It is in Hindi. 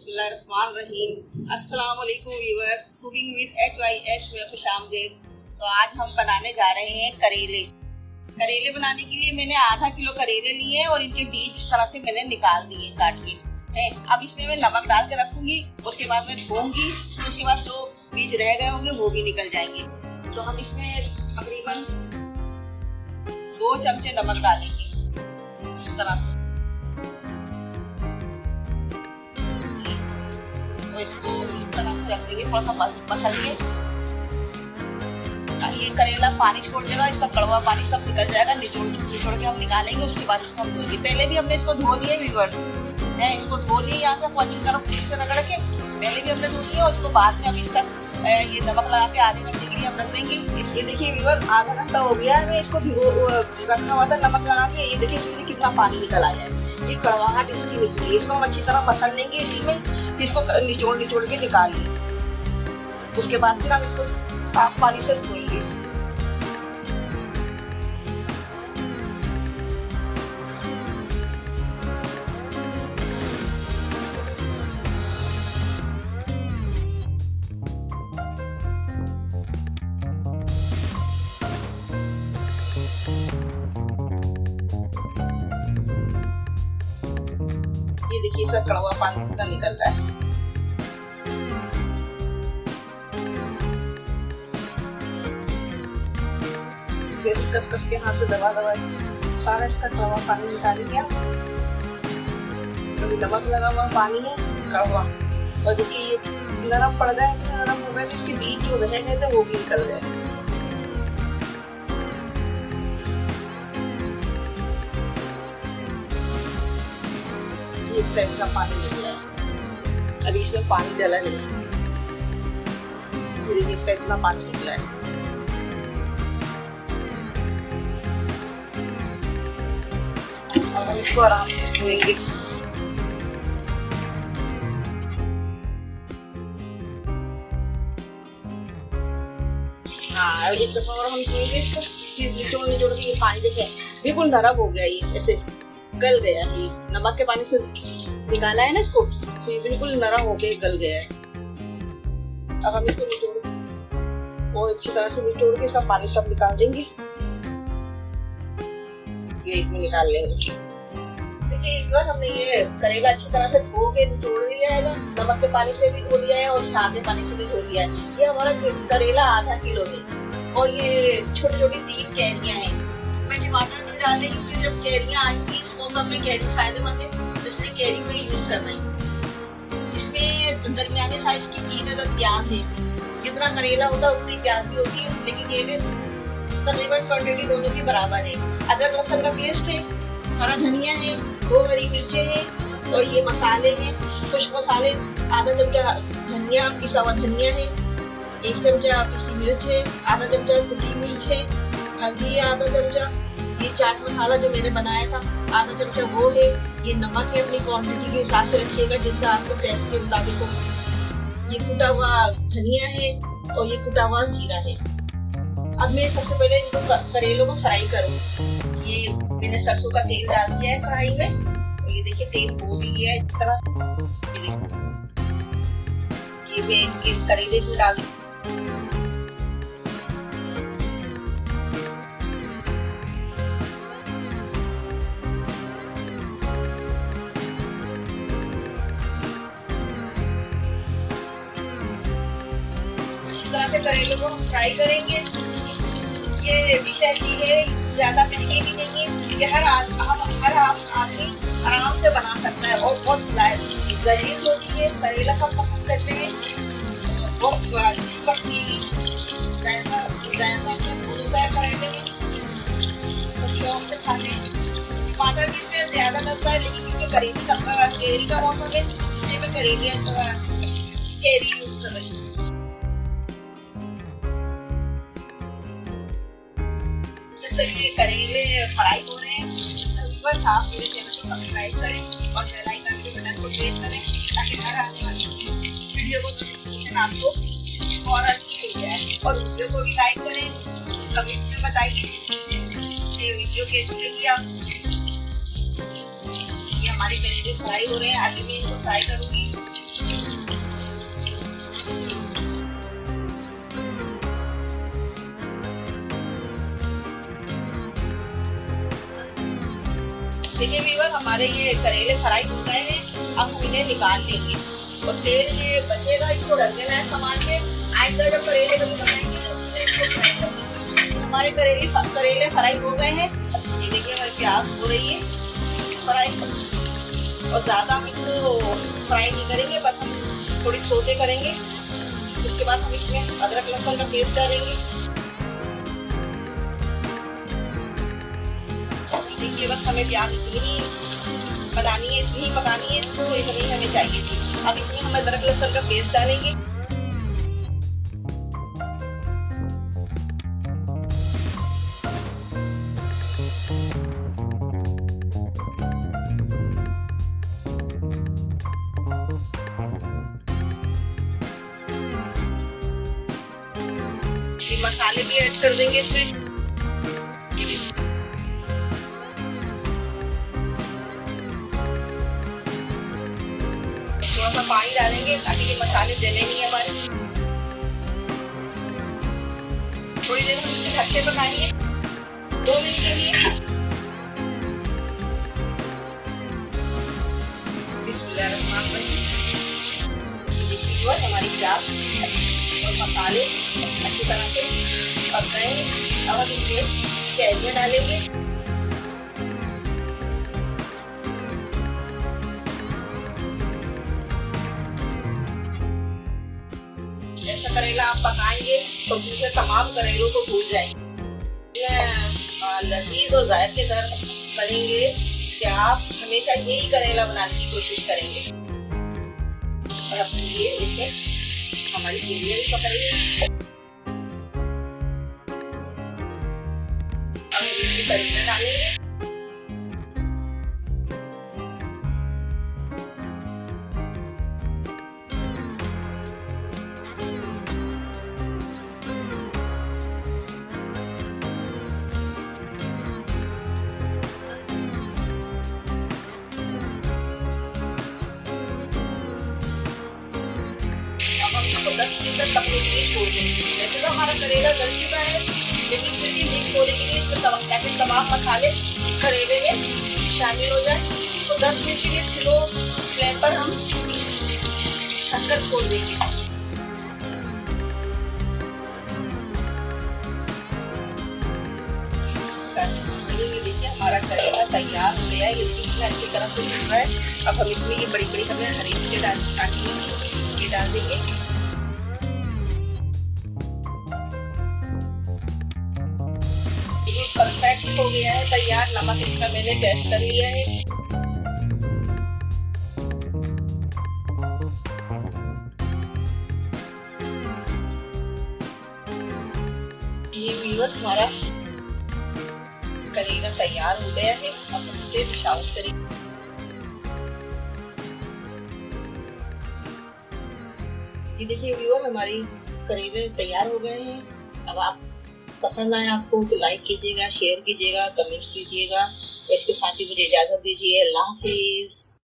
बिस्मिल्लाहिर्रहमानिर्रहीम। अस्सलाम वालेकुम व्यूअर्स, कुकिंग विद HYS में खुशामदीद। तो आज हम बनाने जा रहे हैं करेले। करेले बनाने के लिए मैंने आधा किलो करेले लिए और इनके बीज इस तरह से मैंने निकाल दिए काट के है। अब इसमें मैं नमक डाल के रखूंगी, उसके बाद मैं धोऊंगी, उसके बाद जो बीज रह गए होंगे वो भी निकल जाएंगे। तो हम इसमें तकरीबन 2 चमचे नमक डालेंगे इस तरह से। इसको इस तरह से रख देंगे, थोड़ा सा मसल के। ये करेला पानी छोड़ देगा, इसका कड़वा पानी सब निकल जाएगा। निचोड़ के हम निकालेंगे, उसके बाद इसको हम धोएंगे। पहले भी हमने इसको धो लिए व्यूअर्स है, इसको धो लिए यहाँ से अच्छी तरह से रगड़ के पहले भी हमने धो लिया। और इसको बाद में अभी इसका ये नमक लगा के आधे घंटे के लिए हम रख देंगे। ये देखिए व्यूअर, आधा घंटा हो गया है, मैं इसको रखा हुआ था नमक लगा के। ये देखिए इसमें कितना पानी निकल आया है, ये कड़वाहट इसकी निकली। इसको हम अच्छी तरह मसल लेंगे इसी में, इसको निचोड़ के निकाल लेंगे। उसके बाद फिर हम इसको साफ पानी से धोएंगे। ये देखिए इसका कड़वा पानी कितना निकल रहा है। कस के हाथ से दबा सारा इसका कड़वा पानी निकाल लिया। अभी नमक लगा हुआ पानी है कड़वा, और देखिए ये नरम पड़ गया है, नरम हो गया। इसके बीज जो रह गए थे वो भी निकल गए। इस टाइप का पानी निकला है। अभी इसमें पानी डाला नहीं, ये देखिए इसका इतना पानी निकला है। और हम इसको आराम से धोएंगे। हाँ, एक दफा और हम धोएंगे इसको। निचोड़ के ये पानी देखें बिल्कुल नरम हो गया, ये ऐसे गल गया है। नमक के पानी से निकाला है ना इसको, तो ये बिल्कुल नरम हो गया, गल गया है। अब हम इसको निचोड़ और अच्छी तरह से निचोड़ के इसका पानी सब निकाल देंगे। ये एक में निकाल लेंगे। देखिए एक बार हमने ये करेला अच्छी तरह से धो के निचोड़ लिया है, नमक के पानी से भी धो लिया है और सादे पानी से भी धो लिया है। ये हमारा करेला आधा किलो है और ये छोटी छोटी 3 कैरियां हैं। मैं टमाटर नहीं डाल रही क्योंकि जब कैरियां आएंगी इस मौसम में कैरी फायदेमंद है, तो इसलिए कैरी को ही यूज कर रही हूँ। इसमें दरमियाने साइज की 3 अदद प्याज है। जितना करेला होता है उतनी प्याज भी होती है, लेकिन ये तकरीबन क्वांटिटी दोनों की बराबर है। अदरक लहसुन का पेस्ट है, हरा धनिया है, 2 हरी मिर्चें हैं और ये मसाले हैं। खुश्क मसाले आधा चमचा धनिया, पिसा हुआ धनिया है, 1 चमचा पिसी मिर्च है, आधा चमचा कुटी मिर्च है, हल्दी है आधा चमचा, ये चाट मसाला जो मैंने बनाया था आधा चमचा वो है। ये नमक है, अपनी क्वांटिटी के हिसाब से रखिएगा जैसे आपको टेस्ट के मुताबिक हो। ये कुटा हुआ धनिया है और ये कुटा हुआ जीरा है। अब मैं सबसे पहले इनको करेलों को फ्राई करूँ। ये मैंने सरसों का तेल डाल दिया है कढ़ाई में, और ये देखिए तेल हो भी गया है इस तरह। ये मैं इनके करेले को डाल करेलों को हम फ्राई करेंगे। ये डिश ऐसी है, ज्यादा महंगी भी नहीं है, क्योंकि हर आदमी आराम से बना सकता है और बहुत लजीज होती है। करेला सब पसंद करते हैं, बहुत करेले में शौक से खाते हैं। टमाटर भी इसमें ज्यादा लगता है, लेकिन क्योंकि कैरी का मौसम है इसलिए मैं कैरी यूज कर रही हूँ। ये करेले फ्राई हो रहे हैं, बस आप मेरे चैनल को सब्सक्राइब करें और बेल आइकन के बटन को प्रेस करें ताकि हर आने वाली वीडियो को नोटिफिकेशन आपको फौरन मिल जाए। और वीडियो को भी लाइक करें, कमेंट्स में बताइए ये वीडियो कैसी लगी आप। ये हमारे करेले फ्राई हो रहे हैं, आगे मैं इनको फ्राई करूँगी। देखिए व्यूअर, हमारे ये करेले फ्राई हो गए हैं। अब हम इन्हें निकाल लेंगे और तेल ये बचेगा, इसको रख देना है संभाल के। आइंदा जब करेले कभी बनाएंगे तो उसमें इसको फ्राई कर लेंगे। हमारे करेले फ्राई हो गए हैं। ये देखिए हमारी प्याज हो रही है फ्राई, और ज्यादा हम इसको फ्राई नहीं करेंगे, बस हम थोड़ी सोते करेंगे। उसके बाद हम इसमें अदरक लहसुन का पेस्ट डालेंगे। देखिए बस हमें प्याज इतनी ही बनानी है, इतनी ही पकानी है इसको, इतनी ही हमें चाहिए थी। अब इसमें हम अदरक लहसुन का पेस्ट डालेंगे। मसाले भी ऐड कर देंगे इसमें। थोड़ा सा पानी डालेंगे ताकि ये मसाले जले नहीं हमारे। थोड़ी देर हम इसे ढक के पकाएंगे 2 मिनट के लिए। देखिए हमारी प्याज और मसाले अच्छी तरह से पक गए हैं। अब हम इसमें कैरियर डालेंगे। ऐसा करेला आप पकाएंगे तो दूसरे तमाम करेलों को भूल जाएंगे। लजीज और जायकेदार बनेंगे कि आप हमेशा यही करेला बनाने की कोशिश करेंगे। और अब ये देखिए हमारी केलियां भी पक रही है। अब इसमें करेला डालेंगे। इसको 10 मिनट तक पकने के लिए छोड़ देंगे। वैसे तो हमारा करेला गल चुका है, लेकिन फिर भी मिक्स होने के लिए इसमें ताकि तमाम मसाले करेले में शामिल हो जाए। इसको 10 मिनट के लिए स्लो फ्लेम पर हम ढककर छोड़ देंगे। देखिए हमारा करेला तैयार हो गया है। ये इसमें अच्छी तरह से भुन रहा है। अब हम इसमें ये बड़ी बड़ी हमें हरी मिर्ची काटी हुई ये डाल देंगे। परफेक्ट हो गया है तैयार। नमक इसका मैंने टेस्ट कर लिया है। ये व्यूअर हमारा करेला तैयार हो गया है। अब हम इसे डिश आउट करेंगे। ये देखिए व्यूअर हमारी करेले तैयार हो गए हैं। अब आप पसंद आए आपको तो लाइक कीजिएगा, शेयर कीजिएगा, कमेंट्स दीजिएगा। इसके साथ ही मुझे इजाजत दीजिए। अल्लाह हाफिज।